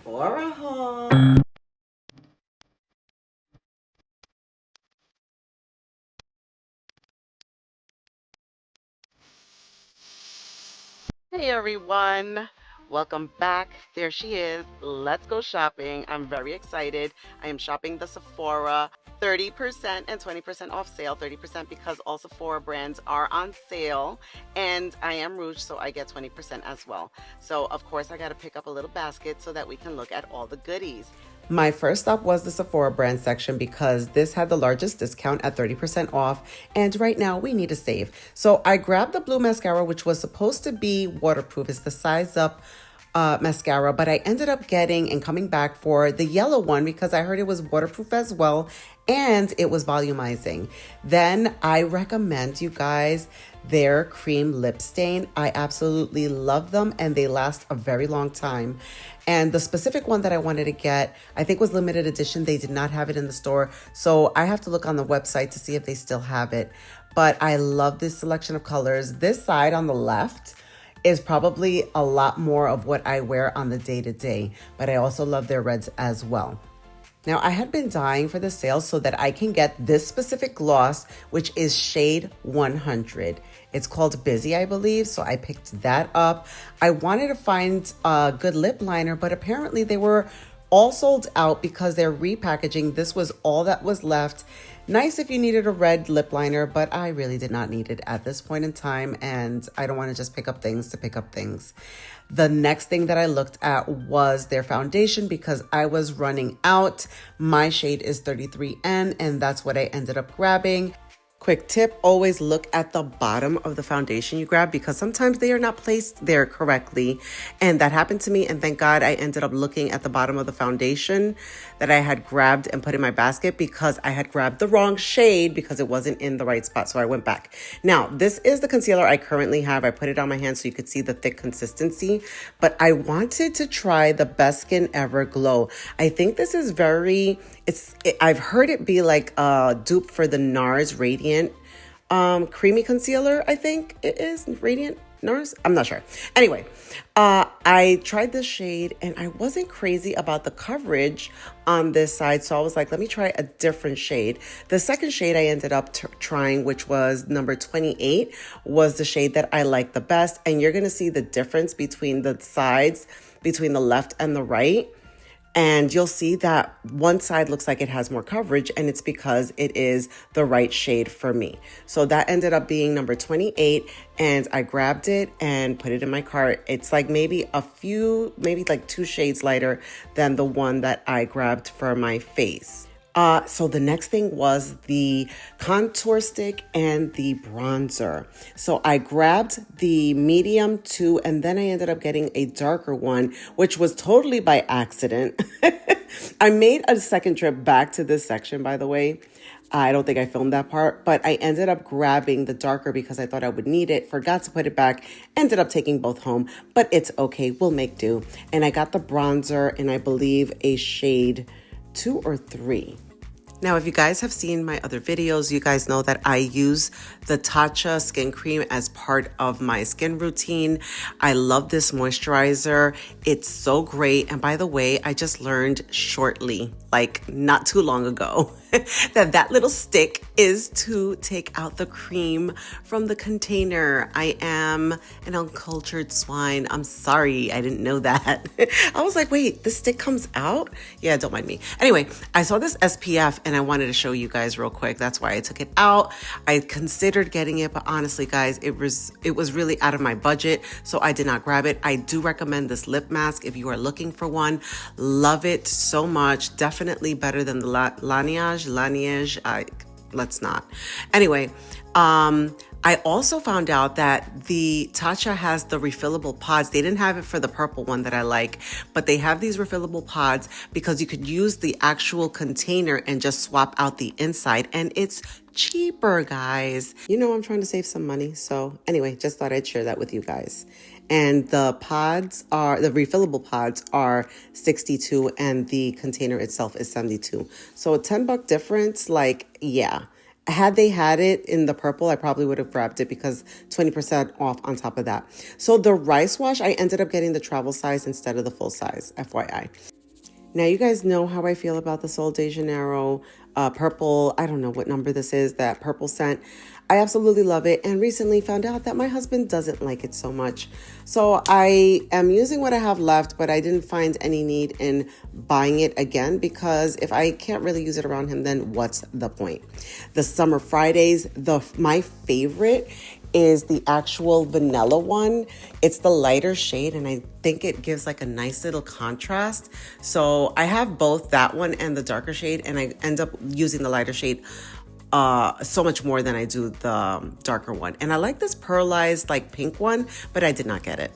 Sephora haul. Hey everyone, welcome back. There she is. Let's go shopping. I'm very excited. I am shopping the Sephora 30% and 20% off sale. 30% because all Sephora brands are on sale, and I am Rouge, so I get 20% as well. So, of course, I got to pick up a little basket so that we can look at all the goodies. My first stop was the Sephora brand section because this had the largest discount at 30% off, and right now we need to save. So I grabbed the blue mascara, which was supposed to be waterproof. It's the size up mascara, but I ended up getting and coming back for the yellow one because I heard it was waterproof as well and it was volumizing. Then I recommend you guys their cream lip stain. I absolutely love them and they last a very long time. And the specific one that I wanted to get, I think was limited edition. They did not have it in the store. So I have to look on the website to see if they still have it. But I love this selection of colors. This side on the left is probably a lot more of what I wear on the day-to-day, but I also love their reds as well. Now, I had been dying for the sale so that I can get this specific gloss, which is shade 100. It's called Busy, I believe, so I picked that up. I wanted to find a good lip liner, but apparently they were all sold out because they're repackaging. This was all that was left. Nice if you needed a red lip liner, but I really did not need it at this point in time, and I don't want to just pick up things to pick up things. The next thing that I looked at was their foundation because I was running out. My shade is 33N, and that's what I ended up grabbing. Quick tip, always look at the bottom of the foundation you grab because sometimes they are not placed there correctly. And that happened to me. And thank God I ended up looking at the bottom of the foundation that I had grabbed and put in my basket because I had grabbed the wrong shade because it wasn't in the right spot. So I went back. Now, this is the concealer I currently have. I put it on my hand so you could see the thick consistency. But I wanted to try the Best Skin Ever Glow. I think this is I've heard it be like a dupe for the NARS Radiant creamy concealer. I think it is Radiant NARS. I'm not sure. Anyway, I tried this shade and I wasn't crazy about the coverage on this side. So I was like, let me try a different shade. The second shade I ended up trying, which was number 28, was the shade that I like the best. And you're going to see the difference between the sides, between the left and the right. And you'll see that one side looks like it has more coverage, and it's because it is the right shade for me. So that ended up being number 28, and I grabbed it and put it in my cart. It's like maybe like 2 shades lighter than the one that I grabbed for my face. So the next thing was the contour stick and the bronzer. So I grabbed the medium 2 and then I ended up getting a darker one, which was totally by accident. I made a second trip back to this section, by the way. I don't think I filmed that part, but I ended up grabbing the darker because I thought I would need it, forgot to put it back, ended up taking both home, but it's okay, we'll make do. And I got the bronzer in, I believe, a shade 2 or 3. Now, if you guys have seen my other videos, you guys know that I use the Tatcha skin cream as part of my skin routine. I love this moisturizer. It's so great. And by the way, I just learned shortly, like not too long ago, that little stick is to take out the cream from the container. I am an uncultured swine. I'm sorry, I didn't know that. I was like, wait, the stick comes out? Yeah, don't mind me. Anyway, I saw this SPF and I wanted to show you guys real quick. That's why I took it out. I considered getting it, but honestly, guys, it was really out of my budget, so I did not grab it. I do recommend this lip mask if you are looking for one. Love it so much. Definitely better than the Laneige. Let's not. Anyway, I also found out that the Tatcha has the refillable pods. They didn't have it for the purple one that I like, but they have these refillable pods because you could use the actual container and just swap out the inside, and it's cheaper, guys. You know, I'm trying to save some money. So anyway, just thought I'd share that with you guys. And the refillable pods are 62 and the container itself is 72. So a $10 difference, like, yeah. Had they had it in the purple, I probably would have grabbed it because 20% off on top of that. So the rice wash, I ended up getting the travel size instead of the full size, FYI. Now, you guys know how I feel about the Sol de Janeiro purple. I don't know what number this is, that purple scent. I absolutely love it, and recently found out that my husband doesn't like it so much. So I am using what I have left, but I didn't find any need in buying it again, because if I can't really use it around him, then what's the point? The Summer Fridays, my favorite is the actual vanilla one. It's the lighter shade, and I think it gives like a nice little contrast. So I have both that one and the darker shade, and I end up using the lighter shade so much more than I do the darker one. And I like this pearlized like pink one, but I did not get it.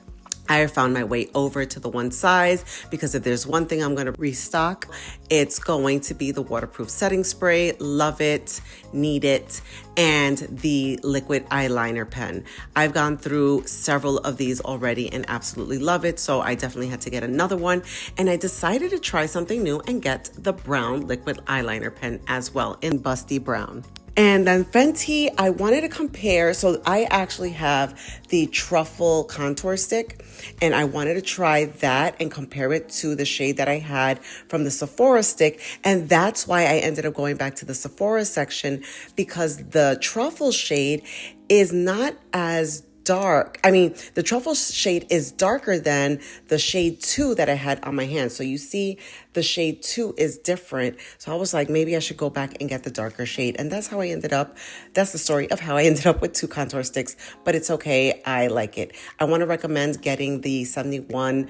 I found my way over to the one size, because if there's one thing I'm going to restock, it's going to be the waterproof setting spray. Love it, need it, and the liquid eyeliner pen. I've gone through several of these already and absolutely love it, so I definitely had to get another one. And I decided to try something new and get the brown liquid eyeliner pen as well in Busty Brown. And then Fenty, I wanted to compare. So I actually have the truffle contour stick, and I wanted to try that and compare it to the shade that I had from the Sephora stick. And that's why I ended up going back to the Sephora section, because the truffle shade is not as dark. I mean, the truffle shade is darker than the shade 2 that I had on my hand. So you see the shade 2 is different. So I was like, maybe I should go back and get the darker shade. And that's how I ended up. That's the story of how I ended up with 2 contour sticks, but it's okay. I like it. I want to recommend getting the 71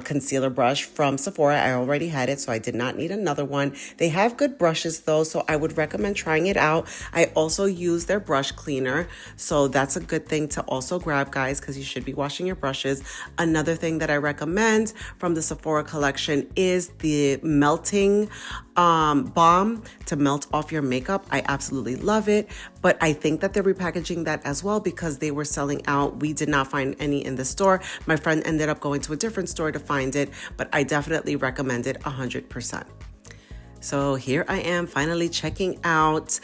concealer brush from Sephora. I already had it, so I did not need another one. They have good brushes though, so I would recommend trying it out. I also use their brush cleaner, so that's a good thing to also grab, guys, because you should be washing your brushes. Another thing that I recommend from the Sephora collection is the melting balm to melt off your makeup. I absolutely love it, but I think that they're repackaging that as well, because they were selling out. We did not find any in the store. My friend ended up going to a different store to find it, but I definitely recommend it 100%. So here I am finally checking out.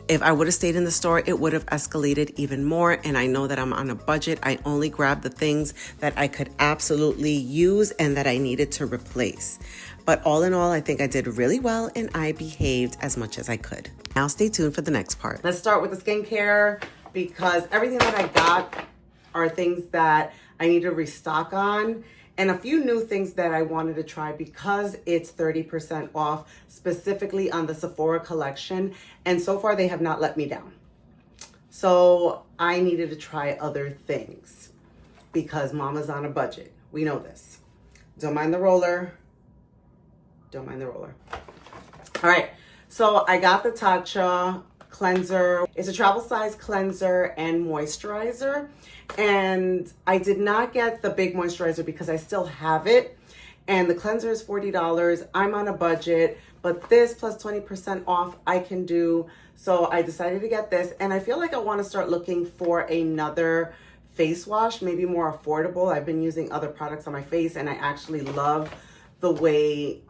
If I would have stayed in the store, it would have escalated even more. And I know that I'm on a budget. I only grabbed the things that I could absolutely use and that I needed to replace. But all in all, I think I did really well, and I behaved as much as I could. Now stay tuned for the next part. Let's start with the skincare, because everything that I got are things that I need to restock on, and a few new things that I wanted to try because it's 30% off, specifically on the Sephora collection. And so far they have not let me down. So I needed to try other things because mama's on a budget. We know this. Don't mind the roller. Don't mind the roller. All right. So I got the Tatcha cleanser. It's a travel size cleanser and moisturizer. And I did not get the big moisturizer because I still have it. And the cleanser is $40. I'm on a budget, but this plus 20% off I can do. So I decided to get this, and I feel like I want to start looking for another face wash, maybe more affordable. I've been using other products on my face, and I actually love the way,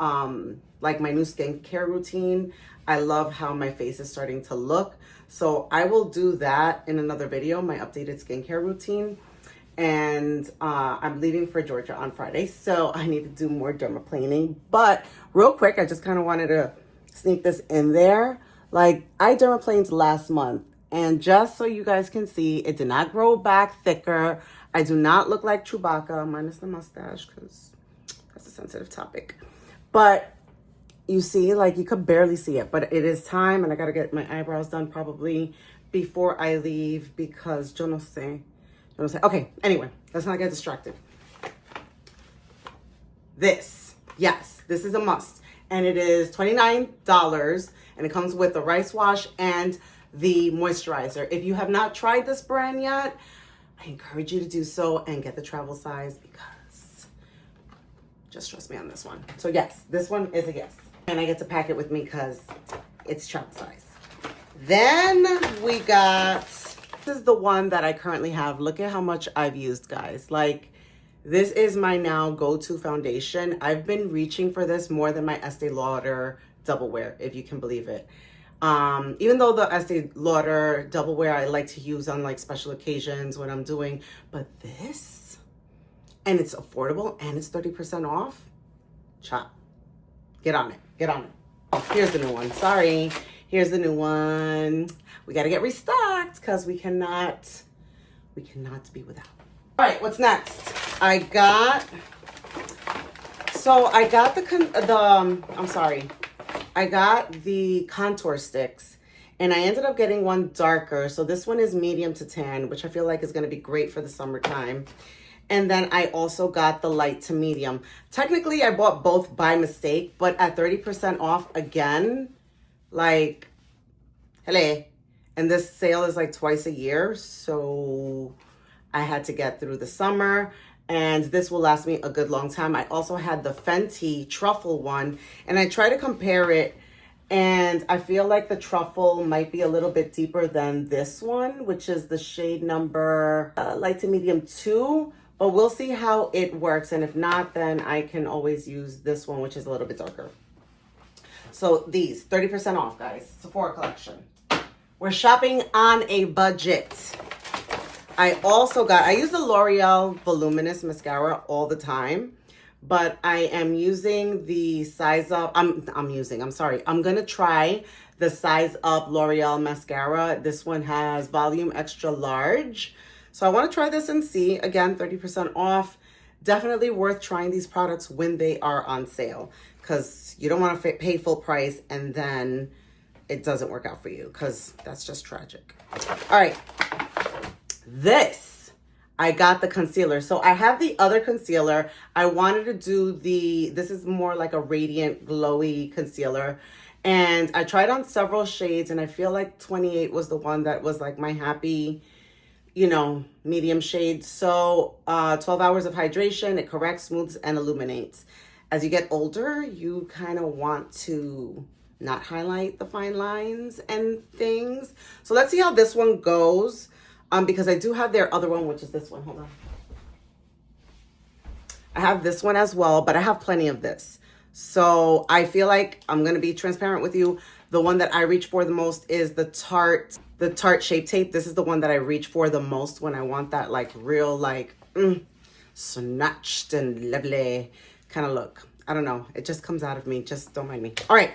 like my new skincare routine, I love how my face is starting to look. So I will do that in another video, my updated skincare routine. And I'm leaving for Georgia on Friday, so I need to do more dermaplaning. But real quick, I just kind of wanted to sneak this in there. Like, I dermaplaned last month, and just so you guys can see, it did not grow back thicker. I do not look like Chewbacca, minus the mustache, because that's a sensitive topic. But you see, like, you could barely see it, but it is time, and I gotta get my eyebrows done probably before I leave, because yo no sé. Okay, anyway, let's not get distracted. This, yes, this is a must. And it is $29, and it comes with the rice wash and the moisturizer. If you have not tried this brand yet, I encourage you to do so and get the travel size, because just trust me on this one. So yes, this one is a yes. And I get to pack it with me because it's travel size. Then we got... This is the one that I currently have. Look at how much I've used, guys. Like, this is my now go-to foundation. I've been reaching for this more than my Estee Lauder Double Wear, if you can believe it. Even though the Estee Lauder Double Wear I like to use on like special occasions when I'm doing, but this, and it's affordable and it's 30% off. Chop. Get on it. Get on it. Oh, here's the new one. Sorry. Here's the new one. We got to get restocked because we cannot be without. All right, what's next? I got the contour sticks, and I ended up getting one darker. So this one is medium to tan, which I feel like is going to be great for the summertime. And then I also got the light to medium. Technically, I bought both by mistake, but at 30% off again, like, hello. And this sale is like twice a year. So I had to get through the summer, and this will last me a good long time. I also had the Fenty truffle one, and I try to compare it, and I feel like the truffle might be a little bit deeper than this one, which is the shade number light to medium 2. But we'll see how it works. And if not, then I can always use this one, which is a little bit darker. So these, 30% off, guys. Sephora Collection. We're shopping on a budget. I use the L'Oreal Voluminous Mascara all the time. But I am using the Size Up. I'm going to try the Size Up L'Oreal Mascara. This one has Volume Extra Large. So I want to try this and see. Again, 30% off. Definitely worth trying these products when they are on sale, because you don't want to pay full price and then it doesn't work out for you, because that's just tragic. All right. I got the concealer. So I have the other concealer. I wanted to do this is more like a radiant, glowy concealer. And I tried on several shades, and I feel like 28 was the one that was like my happy, medium shade. So 12 hours of hydration. It corrects, smooths, and illuminates. As you get older, you kind of want to not highlight the fine lines and things. So let's see how this one goes. Because I do have their other one, which is this one. Hold on. I have this one as well, but I have plenty of this. So I feel like I'm going to be transparent with you. The one that I reach for the most is the Tarte Shape Tape. This is the one that I reach for the most when I want that like real like snatched and lovely kind of look. I don't know. It just comes out of me. Just don't mind me. All right.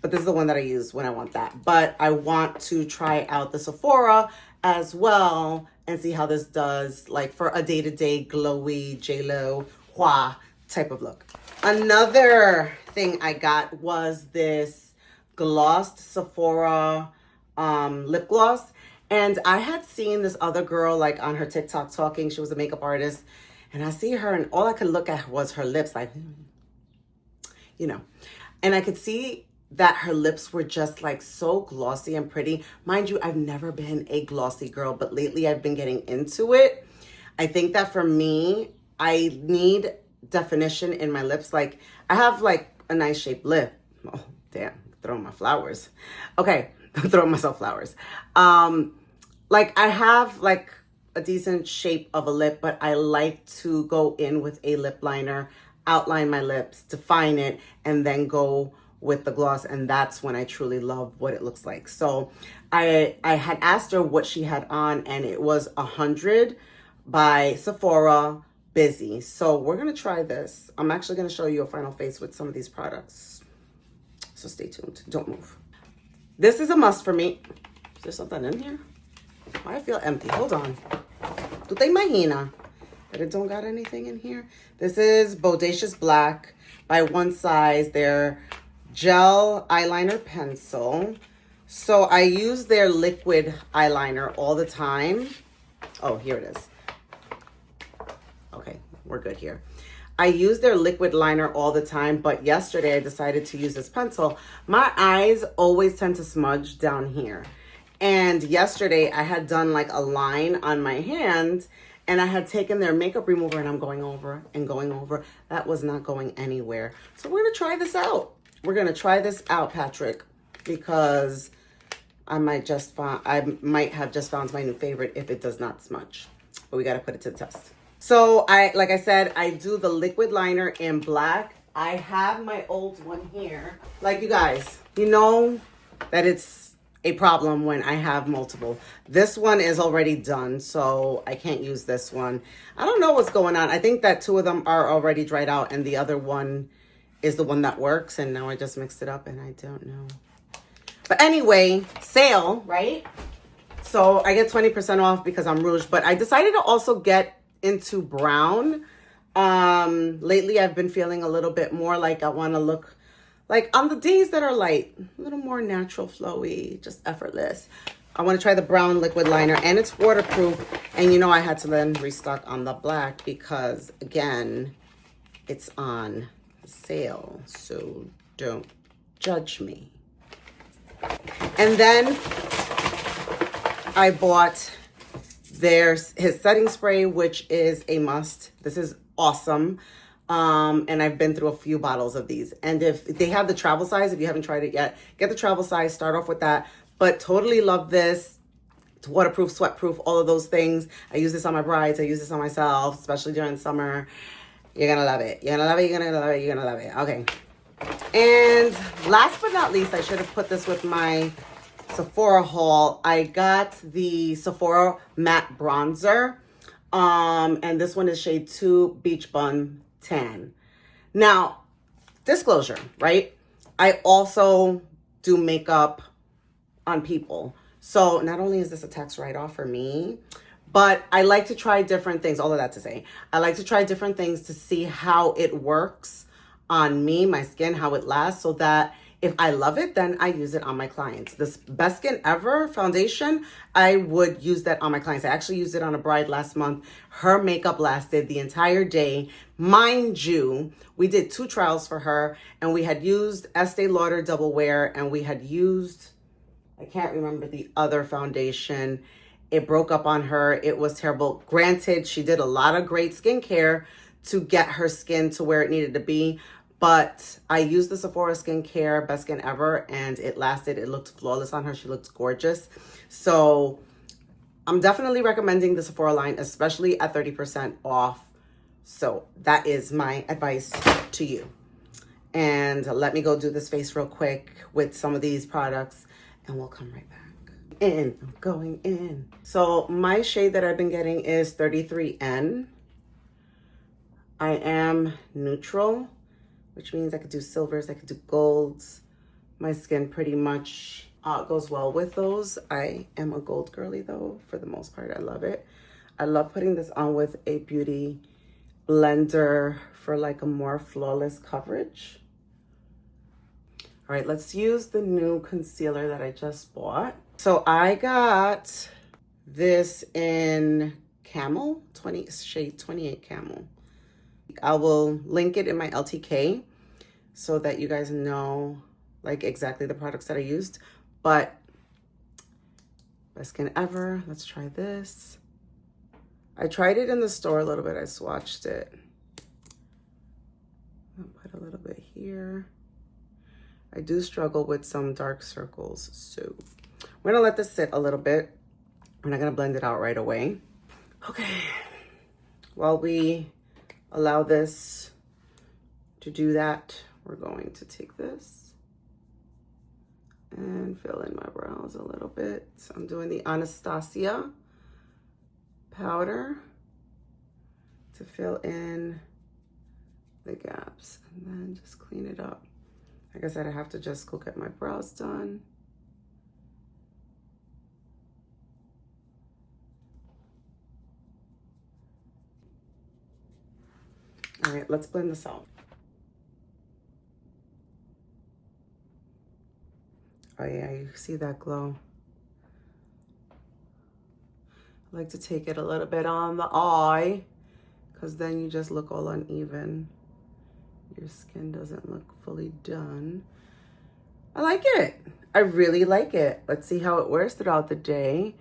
But this is the one that I use when I want that. But I want to try out the Sephora as well and see how this does like for a day-to-day glowy J-Lo Hua type of look. Another thing I got was this glossed Sephora lip gloss. And I had seen this other girl like on her TikTok talking. She was a makeup artist. And I see her and all I could look at was her lips like, And I could see that her lips were just like so glossy and pretty. Mind you, I've never been a glossy girl, but lately I've been getting into it. I think that for me, I need definition in my lips. Like I have like a nice shaped lip. Oh, damn, throwing my flowers. Okay, I'm throwing myself flowers. Like I have like a decent shape of a lip, but I like to go in with a lip liner, outline my lips, define it, and then go with the gloss, and that's when I truly love what it looks like. So I had asked her what she had on, and it was 100 by Sephora Busy. So we're gonna try this. I'm actually gonna show you a final face with some of these products. So stay tuned, don't move. This is a must for me. Is there something in here? Why I feel empty, hold on. ¿Tú te imaginas that it don't got anything in here? This is Bodacious Black by One Size. They're gel eyeliner pencil. So I use their liquid eyeliner all the time. Oh, here it is. Okay, we're good here. I use their liquid liner all the time, but yesterday I decided to use this pencil. My eyes always tend to smudge down here. And yesterday I had done like a line on my hand, and I had taken their makeup remover and I'm going over and going over. That was not going anywhere. So we're gonna try this out. We're gonna try this out, Patrick, because I might have just found my new favorite if it does not smudge. But we gotta put it to the test. So like I said, I do the liquid liner in black. I have my old one here. Like you guys, you know that it's a problem when I have multiple. This one is already done, so I can't use this one. I don't know what's going on. I think that two of them are already dried out and the other one is the one that works, and now I just mixed it up and I don't know. But anyway, sale, right? So I get 20% off because I'm rouge, but I decided to also get into brown. Lately I've been feeling a little bit more like I want to look like on the days that are light, a little more natural, flowy, just effortless. I want to try the brown liquid liner, and it's waterproof. And you know, I had to then restock on the black because again, it's on sale. So don't judge me. And then I bought his setting spray, which is a must. This is awesome. And I've been through a few bottles of these. And if they have the travel size, if you haven't tried it yet, get the travel size, start off with that. But totally love this. It's waterproof, sweat-proof, all of those things. I use this on my brides. I use this on myself, especially during summer. You're going to love it. You're going to love it. You're going to love it. You're going to love it. Okay. And last but not least, I should have put this with my Sephora haul. I got the Sephora matte bronzer. And this one is shade 2 Beach Bum Tan. Now, disclosure, right? I also do makeup on people. So not only is this a tax write-off for me, but I like to try different things. All of that to say, I like to try different things to see how it works on me, my skin, how it lasts, so that if I love it, then I use it on my clients. This Best Skin Ever foundation, I would use that on my clients. I actually used it on a bride last month. Her makeup lasted the entire day. Mind you, we did 2 trials for her, and we had used Estee Lauder Double Wear, and we had used, I can't remember the other foundation. It broke up on her. It was terrible. Granted, she did a lot of great skincare to get her skin to where it needed to be. But I used the Sephora skincare Best Skin Ever, and it lasted. It looked flawless on her. She looked gorgeous. So I'm definitely recommending the Sephora line, especially at 30% off. So that is my advice to you. And let me go do this face real quick with some of these products, and we'll come right back. I'm going in. So my shade that I've been getting is 33N. I am neutral, which means I could do silvers, I could do golds. My skin pretty much goes well with those. I am a gold girly though, for the most part. I love it. I love putting this on with a beauty blender for like a more flawless coverage. All right, let's use the new concealer that I just bought. So I got this in Camel, shade 28 Camel. I will link it in my LTK so that you guys know like exactly the products that I used. But Best Skin Ever, let's try this. I tried it in the store a little bit. I swatched it. I'll put a little bit here. I do struggle with some dark circles, so we're gonna let this sit a little bit. I'm not gonna blend it out right away. Okay, while we allow this to do that, we're going to take this and fill in my brows a little bit. So I'm doing the Anastasia powder to fill in the gaps, and then just clean it up. Like I said, I have to just go get my brows done. All right, let's blend this out. Oh yeah, you see that glow. I like to take it a little bit on the eye, because then you just look all uneven. Your skin doesn't look fully done. I like it. I really like it. Let's see how it wears throughout the day.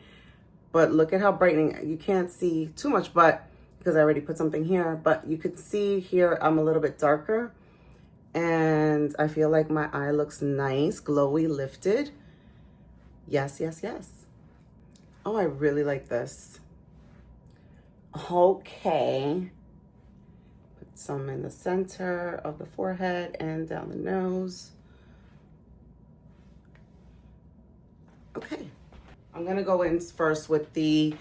But look at how brightening. You can't see too much, but because I already put something here, but you could see here I'm a little bit darker, and I feel like my eye looks nice, glowy, lifted. Yes, yes, yes. Oh, I really like this. Okay. Put some in the center of the forehead and down the nose. Okay. I'm gonna go in first with the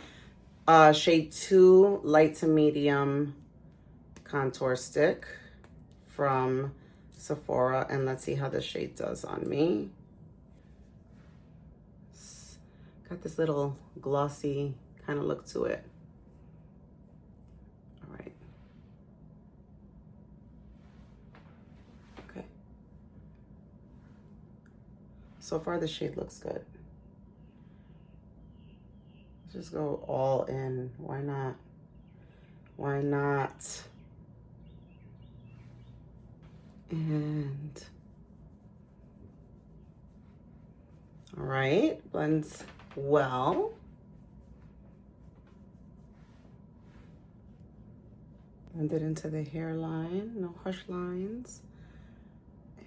shade 2 light to medium contour stick from Sephora, and let's see how this shade does on me. Got this little glossy kind of look to it. All right. Okay. So far, the shade looks good. Let's just go all in. Why not? Why not? And all right, blends well. Blend it into the hairline, no harsh lines.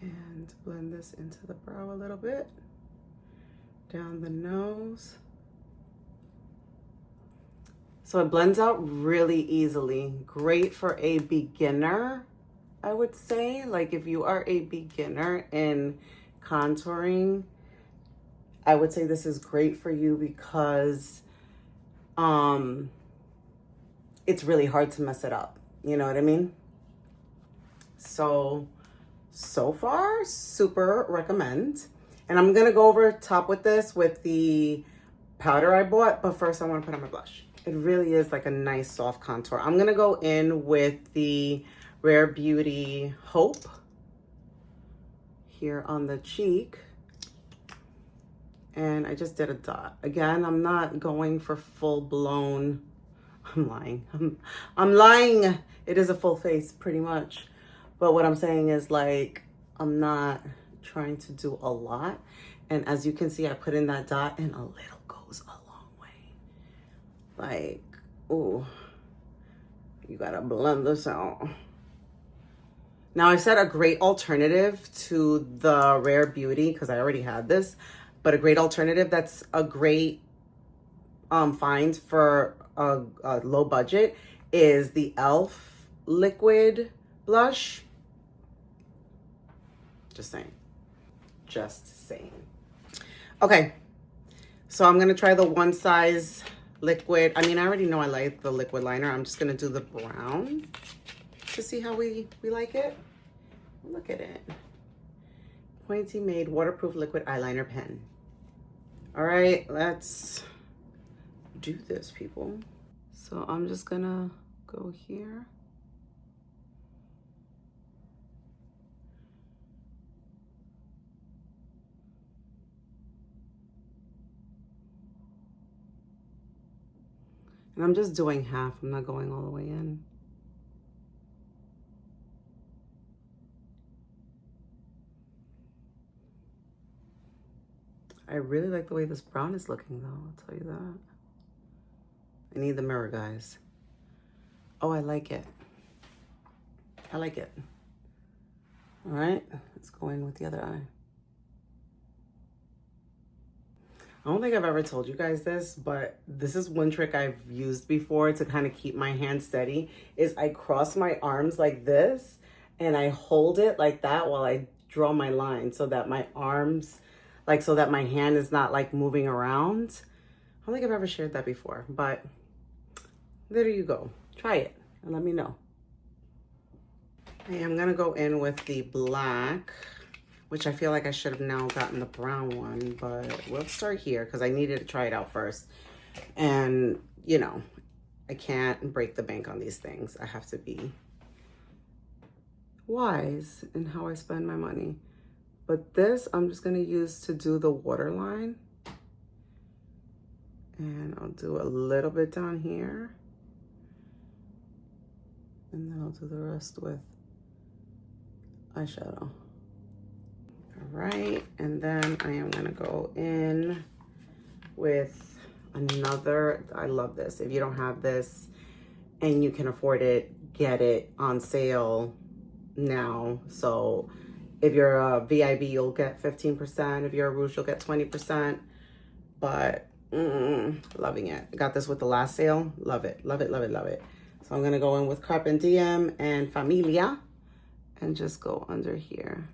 And blend this into the brow a little bit. Down the nose. So it blends out really easily. Great for a beginner, I would say. Like if you are a beginner in contouring, I would say this is great for you because it's really hard to mess it up. You know what I mean? So far, super recommend. And I'm gonna go over top with this with the powder I bought, but first I wanna put on my blush. It really is like a nice soft contour. I'm gonna go in with the Rare Beauty Hope here on the cheek. And I just did a dot. Again, I'm not going for full blown, I'm lying. I'm lying. It is a full face pretty much. But what I'm saying is like, I'm not trying to do a lot. And as you can see, I put in that dot and a little goes a long way. Like, ooh, you gotta blend this out. Now I said a great alternative to the Rare Beauty, because I already had this, but a great alternative that's a great find for a low budget is the e.l.f. liquid blush. Just saying. Just saying. Okay, so I'm gonna try the One Size liquid. I mean, I already know I like the liquid liner. I'm just gonna do the brown to see how we like it. Look at it. Pointy Made Waterproof Liquid Eyeliner Pen. All right, let's do this, people. So I'm just gonna go here. And I'm just doing half. I'm not going all the way in. I really like the way this brown is looking though, I'll tell you that. I need the mirror, guys. Oh, I like it. I like it. All right, let's go in with the other eye. I don't think I've ever told you guys this, but this is one trick I've used before to kind of keep my hand steady, is I cross my arms like this and I hold it like that while I draw my line so that my arms, like so that my hand is not like moving around. I don't think I've ever shared that before, but there you go. Try it and let me know. Okay, I'm gonna go in with the black, which I feel like I should have now gotten the brown one, but we'll start here because I needed to try it out first. And, you know, I can't break the bank on these things. I have to be wise in how I spend my money. But this, I'm just gonna use to do the waterline. And I'll do a little bit down here. And then I'll do the rest with eyeshadow. All right, and then I am gonna go in with another, I love this. If you don't have this and you can afford it, get it on sale now. So if you're a VIB, you'll get 15%. If you're a Rouge, you'll get 20%. But loving it. I got this with the last sale. Love it, love it, love it, love it. So I'm gonna go in with Carpe Diem and Familia and just go under here.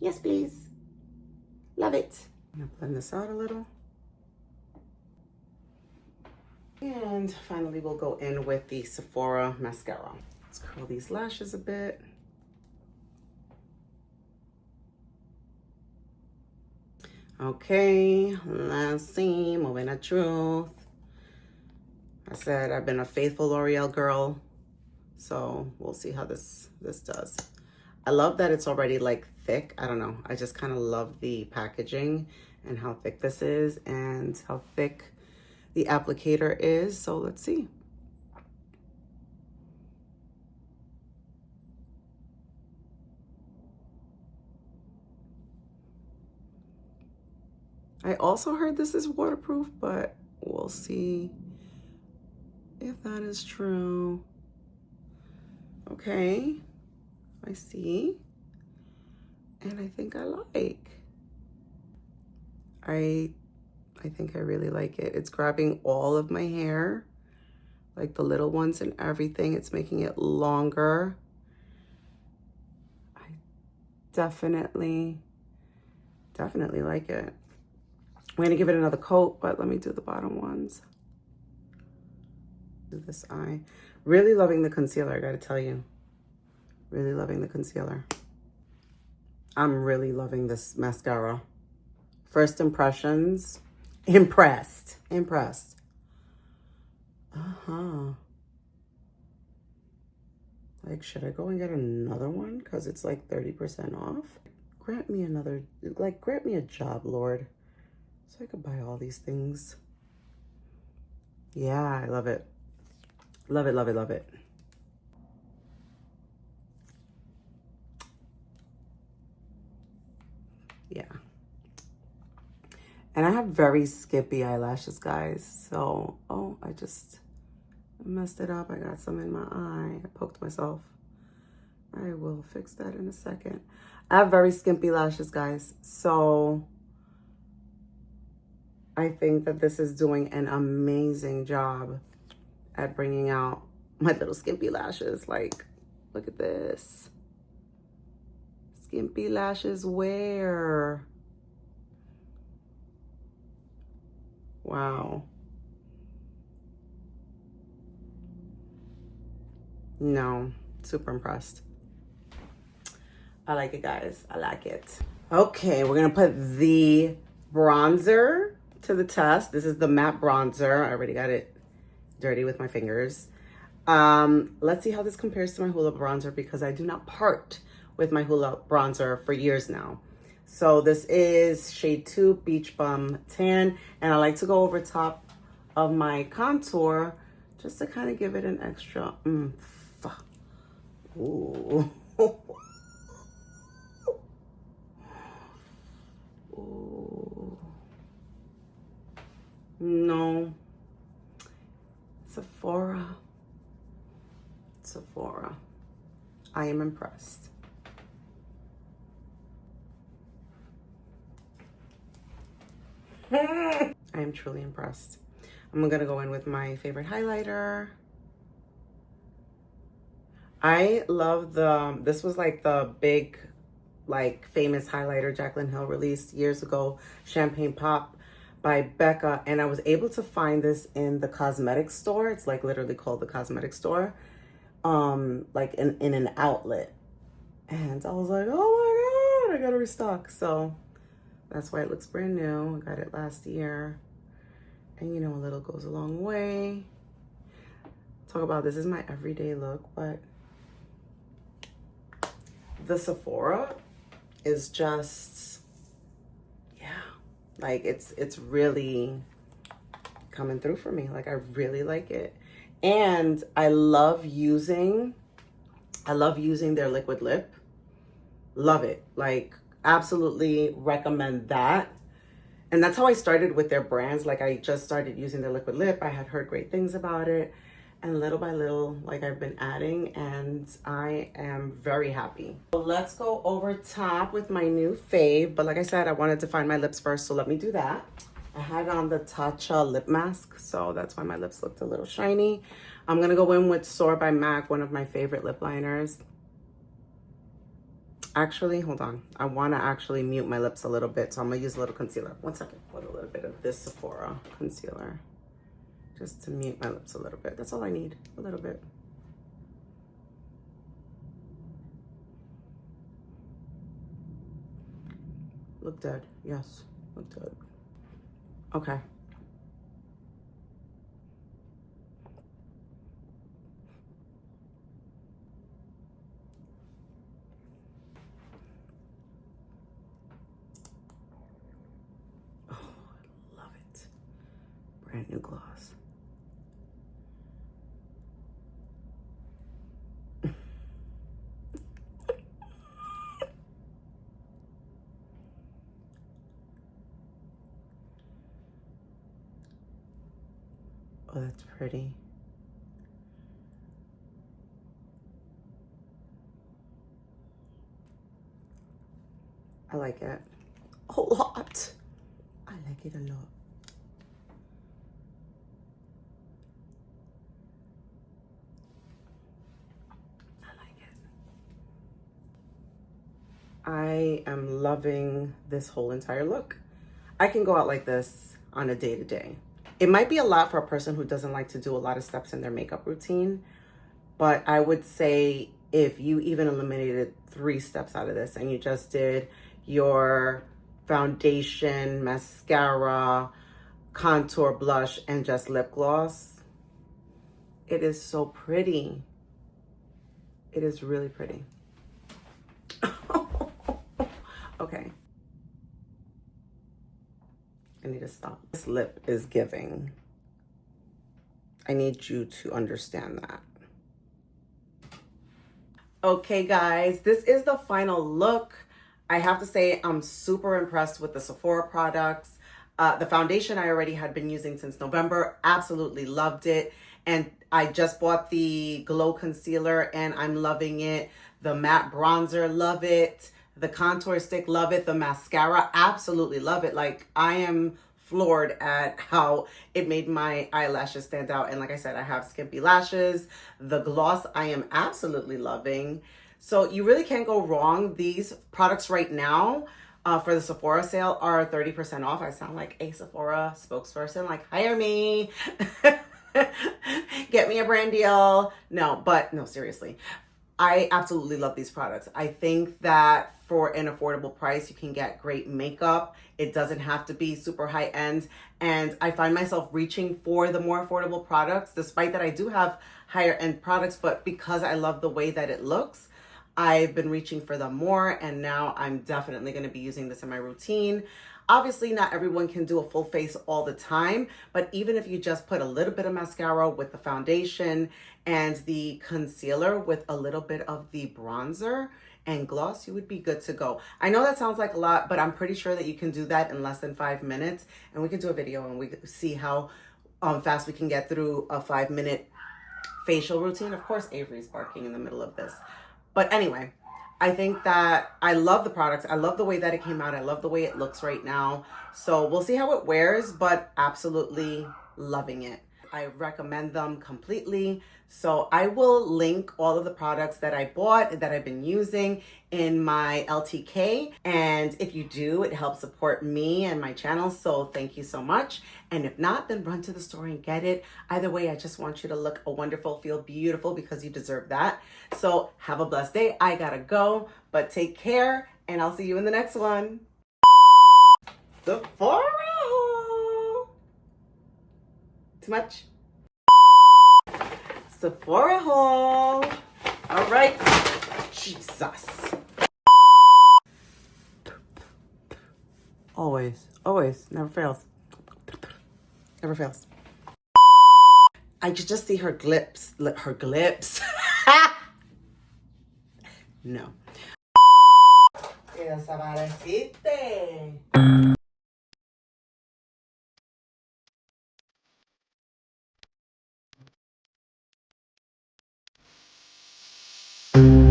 Yes, please. Love it. I'm gonna blend this out a little. And finally, we'll go in with the Sephora mascara. Let's curl these lashes a bit. Okay, let's see, moving to truth. I said I've been a faithful L'Oreal girl, so we'll see how this does. I love that it's already like thick. I don't know. I just kind of love the packaging and how thick this is and how thick the applicator is. So let's see. I also heard this is waterproof, but we'll see if that is true. Okay, I see. And I think I like. I think I really like it. It's grabbing all of my hair, like the little ones and everything. It's making it longer. I definitely like it. I'm gonna give it another coat, but let me do the bottom ones. Do this eye. Really loving the concealer, I gotta tell you. Really loving the concealer. I'm really loving this mascara. First impressions, impressed. Like, should I go and get another one? Because it's like 30% off. Grant me another, like, grant me a job, Lord. So I could buy all these things. Yeah, I love it. Love it, love it, love it. Yeah. And I have very skimpy eyelashes, guys. So, oh, I just messed it up. I got some in my eye. I poked myself. I will fix that in a second. I have very skimpy lashes, guys. So I think that this is doing an amazing job at bringing out my little skimpy lashes. Like, look at this. Skimpy lashes where? Wow. No, super impressed. I like it, guys. I like it. Okay, we're gonna put the bronzer to the test. This is the matte bronzer. I already got it dirty with my fingers. Let's see how this compares to my Hoola bronzer because I do not part with my Hoola bronzer for years now. So this is shade 2 Beach Bum Tan, and I like to go over top of my contour just to kind of give it an extra oomph. Ooh. Ooh. No. Sephora. I am impressed. I am truly impressed. I'm gonna go in with my favorite highlighter. I love this was like the big, like famous highlighter Jaclyn Hill released years ago, Champagne Pop by Becca. And I was able to find this in the cosmetics store. It's like literally called the cosmetics store. Like in an outlet. And I was like, oh my God, I gotta restock. So that's why it looks brand new. I got it last year. And you know, a little goes a long way. Talk about this is my everyday look, but the Sephora is just, yeah, like it's really coming through for me. Like I really like it. And I love using their liquid lip. Love it. Like absolutely recommend that. And that's how I started with their brands. Like I just started using their liquid lip. I had heard great things about it. And little by little, like I've been adding, and I am very happy. So let's go over top with my new fave. But like I said, I wanted to find my lips first, so let me do that. I had on the Tatcha lip mask, so that's why my lips looked a little shiny. I'm gonna go in with Soar by MAC, one of my favorite lip liners. Actually, hold on. I wanna actually mute my lips a little bit, so I'm gonna use a little concealer. One second, with a little bit of this Sephora concealer. just to mute my lips a little bit. That's all I need, a little bit. Look dead, yes, look dead. Okay. Oh, I love it. Brand new gloss. Oh, that's pretty. I like it a lot. I like it a lot. I like it. I am loving this whole entire look. I can go out like this on a day-to-day. It might be a lot for a person who doesn't like to do a lot of steps in their makeup routine, but I would say if you even eliminated 3 steps out of this and you just did your foundation, mascara, contour, blush, and just lip gloss, it is so pretty. It is really pretty. Okay. I need to stop. This lip is giving. I need you to understand that. Okay, guys, this is the final look. I have to say I'm super impressed with the Sephora products. The foundation I already had been using since November. Absolutely loved it. And I just bought the Glow Concealer and I'm loving it. The matte bronzer, love it. The contour stick, love it. The mascara, absolutely love it. Like, I am floored at how it made my eyelashes stand out. And like I said, I have skimpy lashes. The gloss I am absolutely loving. So you really can't go wrong. These products right now for the Sephora sale are 30% off. I sound like a Sephora spokesperson, like, hire me. Get me a brand deal. No, seriously. I absolutely love these products. I think that for an affordable price, you can get great makeup. It doesn't have to be super high end. And I find myself reaching for the more affordable products, despite that I do have higher end products, but because I love the way that it looks, I've been reaching for them more. And now I'm definitely going to be using this in my routine. Obviously, not everyone can do a full face all the time, but even if you just put a little bit of mascara with the foundation and the concealer with a little bit of the bronzer and gloss, you would be good to go. I know that sounds like a lot, but I'm pretty sure that you can do that in less than 5 minutes. And we can do a video and we see how fast we can get through a 5-minute facial routine. Of course, Avery's barking in the middle of this. But anyway, I think that I love the products. I love the way that it came out. I love the way it looks right now. So we'll see how it wears, but absolutely loving it. I recommend them completely. So I will link all of the products that I bought, that I've been using in my LTK. And if you do, it helps support me and my channel. So thank you so much. And if not, then run to the store and get it. Either way, I just want you to look wonderful, feel beautiful, because you deserve that. So have a blessed day. I gotta go, but take care and I'll see you in the next one. Sephora! Too much? Sephora haul. All right. Jesus. Always, always, never fails. Never fails. I could just see her glips. Her glips. No. Desapareciste.